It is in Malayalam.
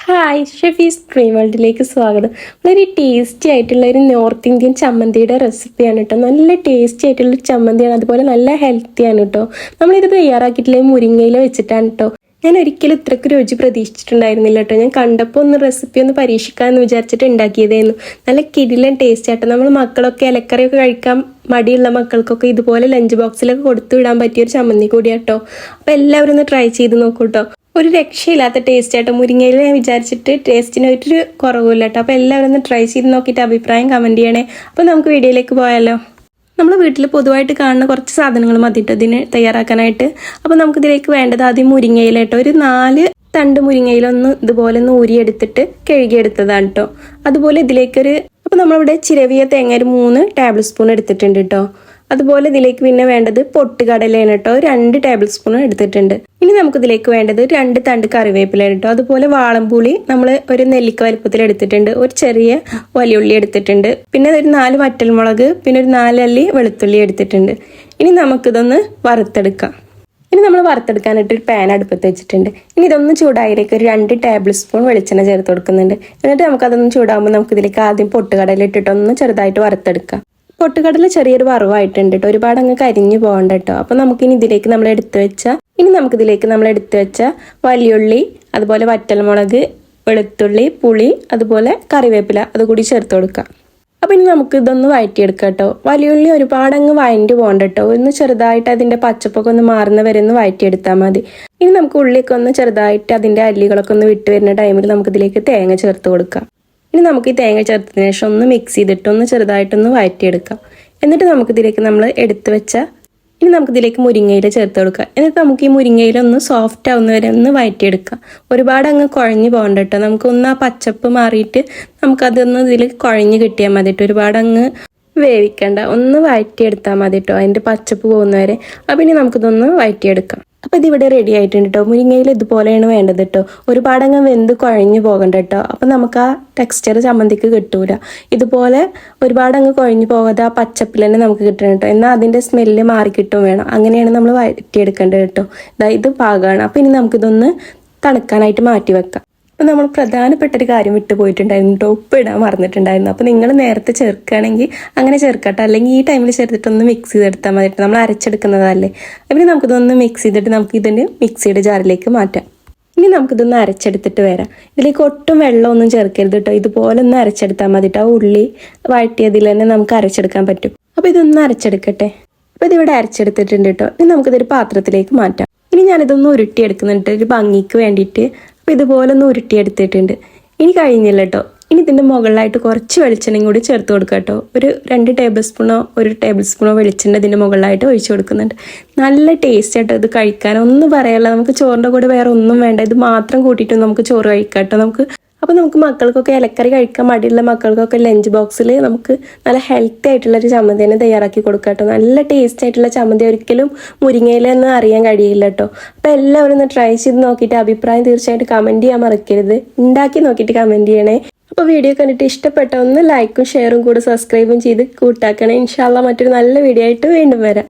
ഹായ് ഷെഫീസ് ക്രീം വേൾഡിലേക്ക് സ്വാഗതം. വളരെ ടേസ്റ്റി ആയിട്ടുള്ള ഒരു നോർത്ത് ഇന്ത്യൻ ചമ്മന്തിയുടെ റെസിപ്പിയാണ് കേട്ടോ. നല്ല ടേസ്റ്റി ആയിട്ടുള്ള ചമ്മന്തിയാണ്, അതുപോലെ നല്ല ഹെൽത്തിയാണ് കേട്ടോ. നമ്മളിത് തയ്യാറാക്കിയിട്ടുള്ളത് മുരിങ്ങയില വെച്ചിട്ടാണ് കേട്ടോ. ഞാൻ ഒരിക്കലും ഇത്രയ്ക്ക് രുചി പ്രതീക്ഷിച്ചിട്ടുണ്ടായിരുന്നില്ല കേട്ടോ. ഞാൻ കണ്ടപ്പോൾ ഒന്ന് റെസിപ്പി ഒന്ന് പരീക്ഷിക്കാമെന്ന് വിചാരിച്ചിട്ട് ഉണ്ടാക്കിയതായിരുന്നു. നല്ല കിടിലൻ ടേസ്റ്റ് ആട്ടോ. നമ്മൾ മക്കളൊക്കെ ഇലക്കറിയൊക്കെ കഴിക്കാൻ മടിയുള്ള മക്കൾക്കൊക്കെ ഇതുപോലെ ലഞ്ച് ബോക്സിലൊക്കെ കൊടുത്തു വിടാൻ പറ്റിയൊരു ചമ്മന്തി കൂടിയാട്ടോ. അപ്പോൾ എല്ലാവരും ഒന്ന് ട്രൈ ചെയ്ത് നോക്കൂ കേട്ടോ. ഒരു രക്ഷയില്ലാത്ത ടേസ്റ്റ് ആട്ടോ. മുരിങ്ങയിൽ ഞാൻ വിചാരിച്ചിട്ട് ടേസ്റ്റിന് ഒരു കുറവില്ല കേട്ടോ. അപ്പോൾ എല്ലാവരും ഒന്ന് ട്രൈ ചെയ്ത് നോക്കിയിട്ട് അഭിപ്രായം കമൻറ്റ് ചെയ്യണേ. അപ്പോൾ നമുക്ക് വീഡിയോയിലേക്ക് പോയാലോ. നമ്മൾ വീട്ടിൽ പൊതുവായിട്ട് കാണുന്ന കുറച്ച് സാധനങ്ങൾ മതിട്ടോ ഇതിന് തയ്യാറാക്കാനായിട്ട്. അപ്പോൾ നമുക്കിതിലേക്ക് വേണ്ടത് ആദ്യം മുരിങ്ങയില കേട്ടോ. ഒരു 4 തണ്ട് മുരിങ്ങയിലൊന്ന് ഇതുപോലെ ഒന്ന് ഊരിയെടുത്തിട്ട് കഴുകിയെടുത്തതാണ് കേട്ടോ. അതുപോലെ അപ്പോൾ നമ്മളിവിടെ ചിരവിയ തേങ്ങ ഒരു 3 ടേബിൾ സ്പൂൺ എടുത്തിട്ടുണ്ട് കേട്ടോ. അതുപോലെ ഇതിലേക്ക് പിന്നെ വേണ്ടത് പൊട്ടുകടലയാണ് കേട്ടോ. 2 ടേബിൾ സ്പൂൺ എടുത്തിട്ടുണ്ട്. ഇനി നമുക്കിതിലേക്ക് വേണ്ടത് 2 തണ്ട് കറിവേപ്പിലാണ് കേട്ടോ. അതുപോലെ വാളംപുളി നമ്മൾ ഒരു നെല്ലിക്ക വലുപ്പത്തിൽ എടുത്തിട്ടുണ്ട്. ഒരു ചെറിയ വലിയുള്ളി എടുത്തിട്ടുണ്ട്. പിന്നെ ഒരു 4 വറ്റൽമുളക്, പിന്നെ ഒരു 4 അല്ലി വെളുത്തുള്ളി എടുത്തിട്ടുണ്ട്. ഇനി നമുക്കിതൊന്ന് വറുത്തെടുക്കാം. ഇനി നമ്മൾ വറുത്തെടുക്കാനായിട്ട് ഒരു പാൻ അടുപ്പത്ത് വെച്ചിട്ടുണ്ട്. ഇനി ഇതൊന്ന് ചൂടായിലേക്ക് ഒരു 2 ടേബിൾ സ്പൂൺ വെളിച്ചെണ്ണ ചേർത്ത് കൊടുക്കുന്നുണ്ട്. എന്നിട്ട് നമുക്കതൊന്ന് ചൂടാകുമ്പോൾ നമുക്കിതിലേക്ക് ആദ്യം പൊട്ടുകടല ഇട്ടിട്ടൊന്ന് ചെറുതായിട്ട് വറുത്തെടുക്കാം. പൊട്ടുകടല ചെറിയൊരു വറവായിട്ടുണ്ട് കേട്ടോ. ഒരുപാട് അങ്ങ് കരിഞ്ഞു പോകണ്ട കേട്ടോ. അപ്പോൾ നമുക്കിതിലേക്ക് നമ്മൾ എടുത്തു വെച്ച വലിയുള്ളി, അതുപോലെ വറ്റൽമുളക്, വെളുത്തുള്ളി, പുളി, അതുപോലെ കറിവേപ്പില അതുകൂടി ചേർത്ത് കൊടുക്കാം. അപ്പോൾ ഇനി നമുക്ക് ഇതൊന്ന് വഴറ്റിയെടുക്കാം കേട്ടോ. വലിയുള്ളി ഒരുപാട് അങ്ങ് വഴറ്റി പോകണ്ട കേട്ടോ. ഒന്ന് ചെറുതായിട്ട് അതിൻ്റെ പച്ചപ്പൊക്കെ ഒന്ന് മാറുന്ന വരെ ഒന്ന് വഴറ്റിയെടുത്താൽ മതി. ഇനി നമുക്ക് ഉള്ളിയൊക്കെ ഒന്ന് ചെറുതായിട്ട് അതിൻ്റെ അല്ലികളൊക്കെ ഒന്ന് വിട്ട് വരുന്ന ടൈമിൽ നമുക്കിതിലേക്ക് തേങ്ങ ചേർത്ത് കൊടുക്കാം. ഇനി നമുക്ക് ഈ തേങ്ങ ചേർത്തതിന് ശേഷം ഒന്ന് മിക്സ് ചെയ്തിട്ട് ഒന്ന് ചെറുതായിട്ടൊന്ന് വഴറ്റിയെടുക്കാം. എന്നിട്ട് നമുക്കിതിലേക്ക് നമുക്കിതിലേക്ക് മുരിങ്ങയില ചേർത്ത് കൊടുക്കാം. എന്നിട്ട് നമുക്ക് ഈ മുരിങ്ങയില ഒന്ന് സോഫ്റ്റ് ആവുന്ന വരെ ഒന്ന് വഴറ്റിയെടുക്കാം. ഒരുപാട് അങ്ങ് കുഴഞ്ഞു പോകണ്ട കേട്ടോ. നമുക്കൊന്ന് ആ പച്ചപ്പ് മാറിയിട്ട് നമുക്കതൊന്ന് ഇതിൽ കുഴഞ്ഞ് കിട്ടിയാൽ മതി കേട്ടോ. ഒരുപാട് അങ്ങ് വേവിക്കണ്ട, ഒന്ന് വഴറ്റിയെടുത്താൽ മതി കേട്ടോ, അതിൻ്റെ പച്ചപ്പ് പോകുന്നവരെ. അപ്പം ഇനി നമുക്കിതൊന്ന് വഴറ്റിയെടുക്കാം. അപ്പോൾ ഇതിവിടെ റെഡി ആയിട്ടുണ്ട് കേട്ടോ. മുരിങ്ങയിൽ ഇതുപോലെയാണ് വേണ്ടത് കേട്ടോ. ഒരുപാടങ്ങ് വെന്ത് കുഴഞ്ഞു പോകണ്ട കേട്ടോ. അപ്പം നമുക്ക് ആ ടെക്സ്ചർ ചമ്മന്തിക്ക് കിട്ടൂല. ഇതുപോലെ ഒരുപാടങ്ങ് കുഴഞ്ഞു പോകാതെ ആ പച്ചപ്പിൽ തന്നെ നമുക്ക് കിട്ടണം കേട്ടോ. എന്നാൽ അതിൻ്റെ സ്മെല്ല് മാറിക്കിട്ടും വേണം. അങ്ങനെയാണ് നമ്മൾ വഴറ്റിയെടുക്കേണ്ടത് കേട്ടോ. ഇത് പാകമാണ്. അപ്പോൾ ഇനി നമുക്കിതൊന്ന് തണുക്കാനായിട്ട് മാറ്റി വെക്കാം. അപ്പോൾ നമ്മൾ പ്രധാനപ്പെട്ട ഒരു കാര്യം വിട്ടു പോയിട്ടുണ്ടായിരുന്നു കേട്ടോ. ഉപ്പ് ഇടാൻ മറന്നിട്ടുണ്ടായിരുന്നു. അപ്പോൾ നിങ്ങൾ നേരത്തെ ചേർക്കുകയാണെങ്കിൽ അങ്ങനെ ചേർക്കട്ടോ. അല്ലെങ്കിൽ ഈ ടൈമിൽ ചേർത്തിട്ടൊന്ന് മിക്സ് ചെയ്തെടുത്താൽ മതി. നമ്മൾ അരച്ചെടുക്കുന്നതല്ലേ. അപ്പോൾ നമുക്കിതൊന്ന് മിക്സ് ചെയ്തിട്ട് നമുക്ക് ഇതിന് മിക്സിയുടെ ജാറിലേക്ക് മാറ്റാം. ഇനി നമുക്കിതൊന്ന് അരച്ചെടുത്തിട്ട് വരാം. ഇതിലേക്ക് ഒട്ടും വെള്ളമൊന്നും ചേർക്കരുത് കേട്ടോ. ഇതുപോലെ ഒന്ന് അരച്ചെടുത്താൽ മതി കേട്ടോ. ആ ഉള്ളി വഴറ്റിയതിൽ തന്നെ നമുക്ക് അരച്ചെടുക്കാൻ പറ്റും. അപ്പോൾ ഇതൊന്ന് അരച്ചെടുക്കട്ടെ. അപ്പോൾ ഇതിവിടെ അരച്ചെടുത്തിട്ടുണ്ട് കേട്ടോ. ഇനി നമുക്കിതൊരു പാത്രത്തിലേക്ക് മാറ്റാം. ഇനി ഞാനിതൊന്ന് ഉരുട്ടിയെടുക്കുന്നുണ്ട് ഒരു ഭംഗിക്ക് വേണ്ടിയിട്ട്. അപ്പോൾ ഇതുപോലെ ഒന്ന് ഉരുട്ടിയെടുത്തിട്ടുണ്ട്. ഇനി കഴിഞ്ഞില്ല കേട്ടോ. ഇനി ഇതിൻ്റെ മുകളിലായിട്ട് കുറച്ച് വെളിച്ചെണ്ണയും കൂടി ചേർത്ത് കൊടുക്കുക കേട്ടോ. ഒരു 2 ടേബിൾ സ്പൂണോ വെളിച്ചെണ്ണ ഇതിൻ്റെ മുകളിലായിട്ട് ഒഴിച്ചു കൊടുക്കുന്നുണ്ട്. നല്ല ടേസ്റ്റ് ആട്ടോ ഇത് കഴിക്കാൻ. ഒന്നും പറയാനില്ല. നമുക്ക് ചോറിൻ്റെ കൂടെ വേറെ ഒന്നും വേണ്ട. ഇത് മാത്രം കൂട്ടിയിട്ട് നമുക്ക് ചോറ് കഴിക്കാം കേട്ടോ. അപ്പോൾ നമുക്ക് മക്കൾക്കൊക്കെ ഇലക്കറി കഴിക്കാൻ മടിയുള്ള മക്കൾക്കൊക്കെ ലഞ്ച് ബോക്സിൽ നമുക്ക് നല്ല ഹെൽത്തി ആയിട്ടുള്ളൊരു ചമ്മന്തി തന്നെ തയ്യാറാക്കി കൊടുക്കാം കേട്ടോ. നല്ല ടേസ്റ്റ് ആയിട്ടുള്ള ചമ്മന്തി. ഒരിക്കലും മുരിങ്ങയിലെന്ന് അറിയാൻ കഴിയില്ല കേട്ടോ. അപ്പോൾ എല്ലാവരും ഒന്ന് ട്രൈ ചെയ്ത് നോക്കിയിട്ട് അഭിപ്രായം തീർച്ചയായിട്ടും കമൻറ്റ് ചെയ്യാൻ മറക്കരുത്. ഉണ്ടാക്കി നോക്കിയിട്ട് കമൻറ്റ് ചെയ്യണേ. അപ്പോൾ വീഡിയോ കണ്ടിട്ട് ഇഷ്ടപ്പെട്ട ഒന്ന് ലൈക്കും ഷെയറും കൂടെ സബ്സ്ക്രൈബും ചെയ്ത് കൂട്ടാക്കണേ. ഇൻഷാല്ലാ മറ്റൊരു നല്ല വീഡിയോ ആയിട്ട് വീണ്ടും വരാം.